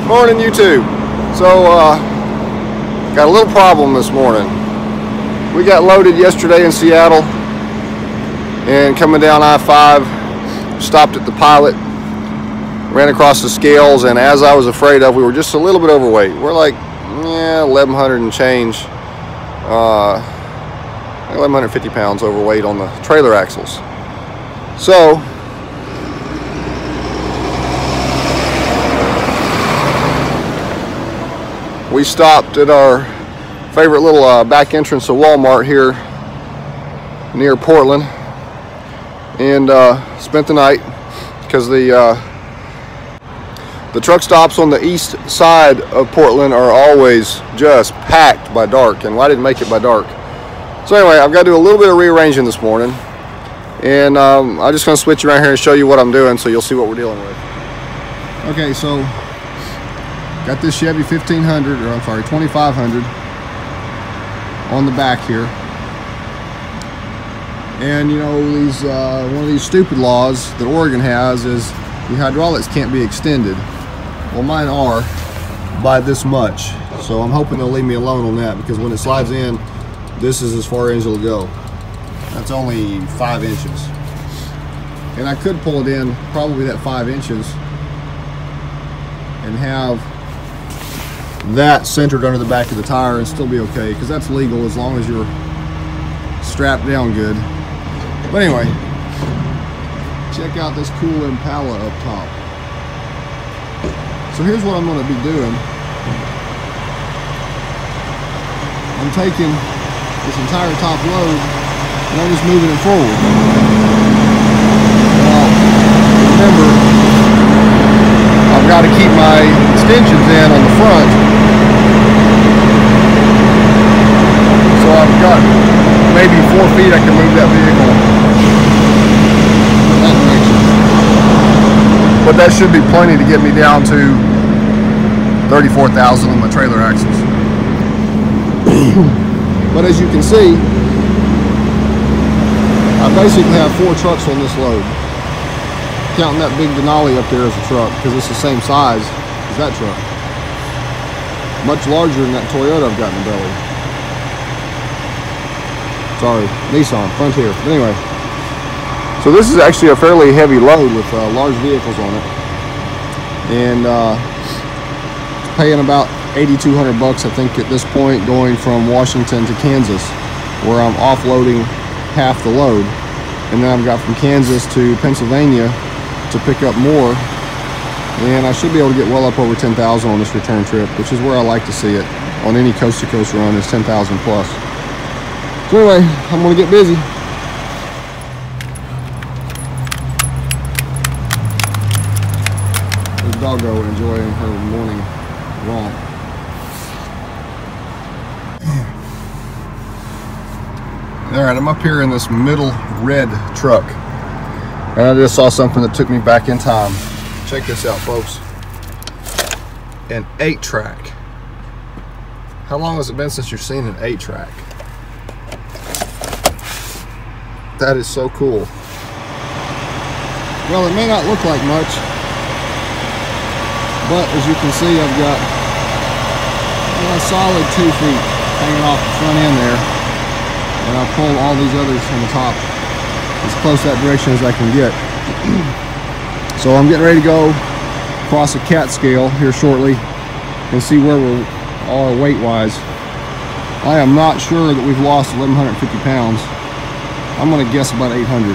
Morning, YouTube. So, got a little problem this morning. We got loaded yesterday in Seattle, and coming down I-5, stopped at the Pilot, ran across the scales, and as I was afraid of, we were just a little bit overweight. We're like, 1,100 and change, 1,150 pounds overweight on the trailer axles. So, we stopped at our favorite little back entrance of Walmart here near Portland and spent the night, because the truck stops on the east side of Portland are always just packed by dark, and I didn't make it by dark. So anyway, I've got to do a little bit of rearranging this morning, and I'm just going to switch around here and show you what I'm doing so you'll see what we're dealing with. Okay, so got this Chevy 1500, or I'm sorry, 2500 on the back here. And you know, these one of these stupid laws that Oregon has is the hydraulics can't be extended. Well, mine are by this much. So I'm hoping they'll leave me alone on that, because when it slides in, this is as far as it'll go. That's only 5 inches. And I could pull it in probably that 5 inches and have that centered under the back of the tire and still be okay, because that's legal as long as you're strapped down good. But anyway, check out this cool Impala up top. So here's what I'm going to be doing. I'm taking this entire top load and I'm just moving it forward. Now, remember, I've got to keep my extensions in on the front. So I've got maybe 4 feet I can move that vehicle in that direction. But that should be plenty to get me down to 34,000 on my trailer axles. But as you can see, I basically have 4 trucks on this load. Counting that big Denali up there as a truck, because it's the same size as that truck. Much larger than that Toyota I've got in the belly. Sorry, Nissan, Frontier. But anyway, so this is actually a fairly heavy load with large vehicles on it. And paying about 8,200 bucks, I think, at this point, going from Washington to Kansas, where I'm offloading half the load. And then I've got from Kansas to Pennsylvania to pick up more, and I should be able to get well up over 10,000 on this return trip, which is where I like to see it on any coast-to-coast run, is 10,000 plus. So anyway, I'm going to get busy. There's Doggo enjoying her morning romp. Alright, I'm up here in this middle red truck, and I just saw something that took me back in time. Check this out, folks. An 8-track. How long has it been since you've seen an 8-track? That is so cool. Well, it may not look like much, but as you can see, I've got a solid 2 feet hanging off the front end there, and I'll pull all these others from the top as close that direction as I can get. So I'm getting ready to go across a cat scale here shortly and see where we are weight wise. I am not sure that we've lost 1,150 pounds. I'm going to guess about 800.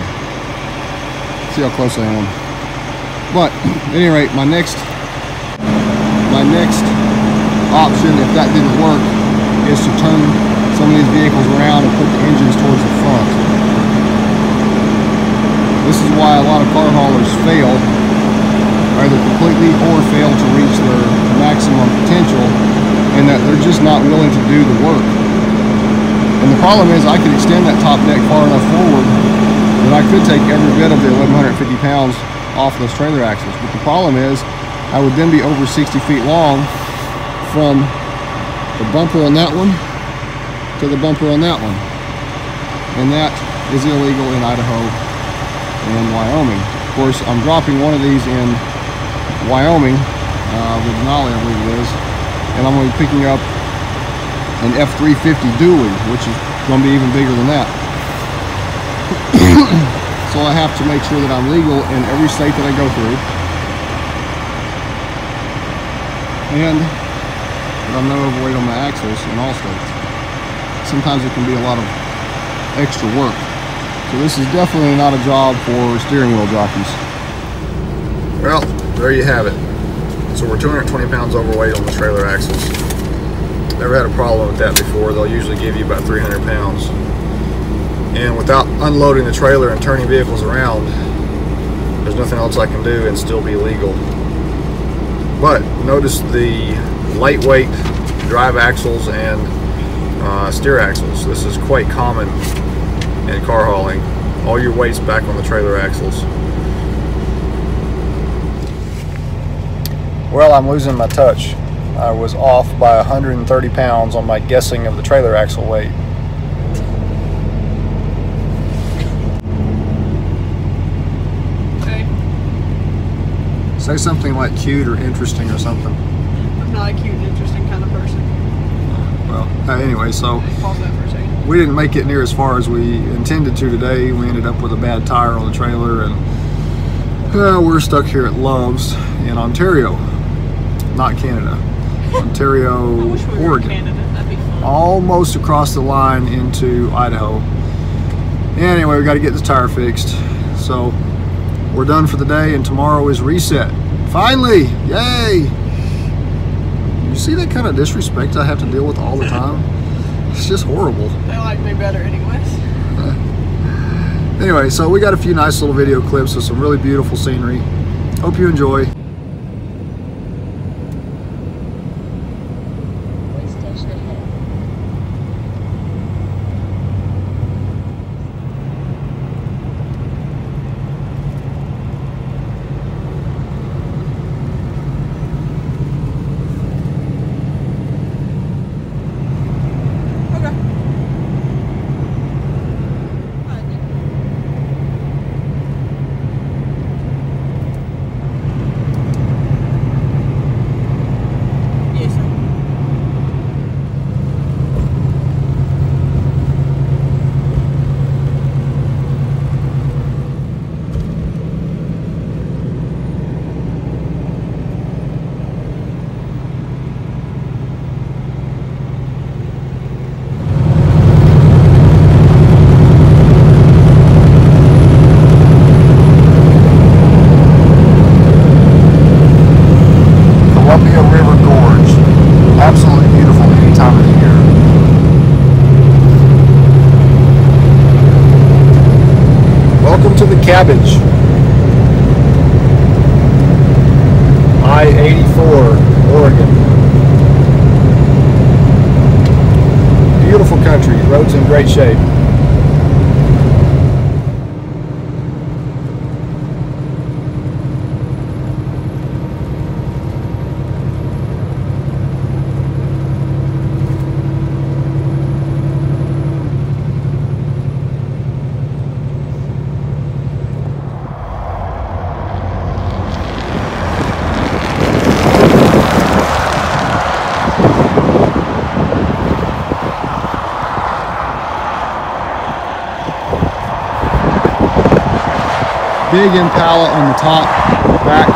See how close I am. But at any rate, my next option, if that didn't work, is to turn some of these vehicles around and put the engines towards the front. This is why a lot of car haulers fail, either completely or fail to reach their maximum potential, and that they're just not willing to do the work. And the problem is, I could extend that top deck far enough forward that I could take every bit of the 1,150 pounds off those trailer axles. But the problem is, I would then be over 60 feet long from the bumper on that one to the bumper on that one. And that is illegal in Idaho and in Wyoming. Of course, I'm dropping one of these in Wyoming the Denali, I believe it is. And I'm going to be picking up an F350 dually, which is going to be even bigger than that. So I have to make sure that I'm legal in every state that I go through, and that I'm not overweight on my axles in all states. Sometimes it can be a lot of extra work. So this is definitely not a job for steering wheel jockeys. Well, there you have it. So we're 220 pounds overweight on the trailer axles. Never had a problem with that before. They'll usually give you about 300 pounds. And without unloading the trailer and turning vehicles around, there's nothing else I can do and still be legal. But notice the lightweight drive axles and steer axles. This is quite common in car hauling. All your weight's back on the trailer axles. Well, I'm losing my touch. I was off by 130 pounds on my guessing of the trailer axle weight. Okay. Say something like cute or interesting or something. I'm not a cute and interesting kind of person. Well, anyway, so Pause that for a second. we didn't make it near as far as we intended to today. We ended up with a bad tire on the trailer, and we're stuck here at Love's in Ontario, not Canada. Ontario, I wish we were in Oregon. Canada. That'd be fun. Almost across the line into Idaho. Anyway, we got to get this tire fixed. So we're done for the day, and tomorrow is reset. Finally! Yay! You see that kind of disrespect I have to deal with all the time? It's just horrible. They like me better anyways. Anyway, so we got a few nice little video clips of some really beautiful scenery. Hope you enjoy. To the cabbage. I-84, Oregon. Beautiful country, roads in great shape. Big Impala on the top, back,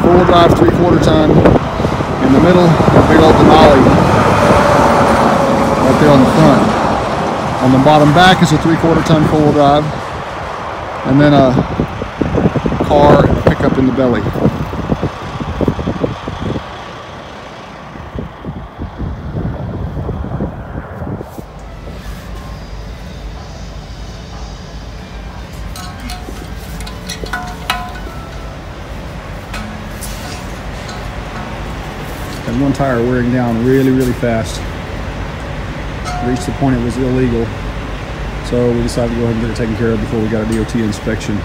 4-wheel drive, 3/4 ton. In the middle, a big old Denali right there on the front. On the bottom back is a 3/4 ton 4-wheel drive, and then a car and a pickup in the belly. And one tire wearing down really fast. Reached the point it was illegal, so we decided to go ahead and get it taken care of before we got a DOT inspection.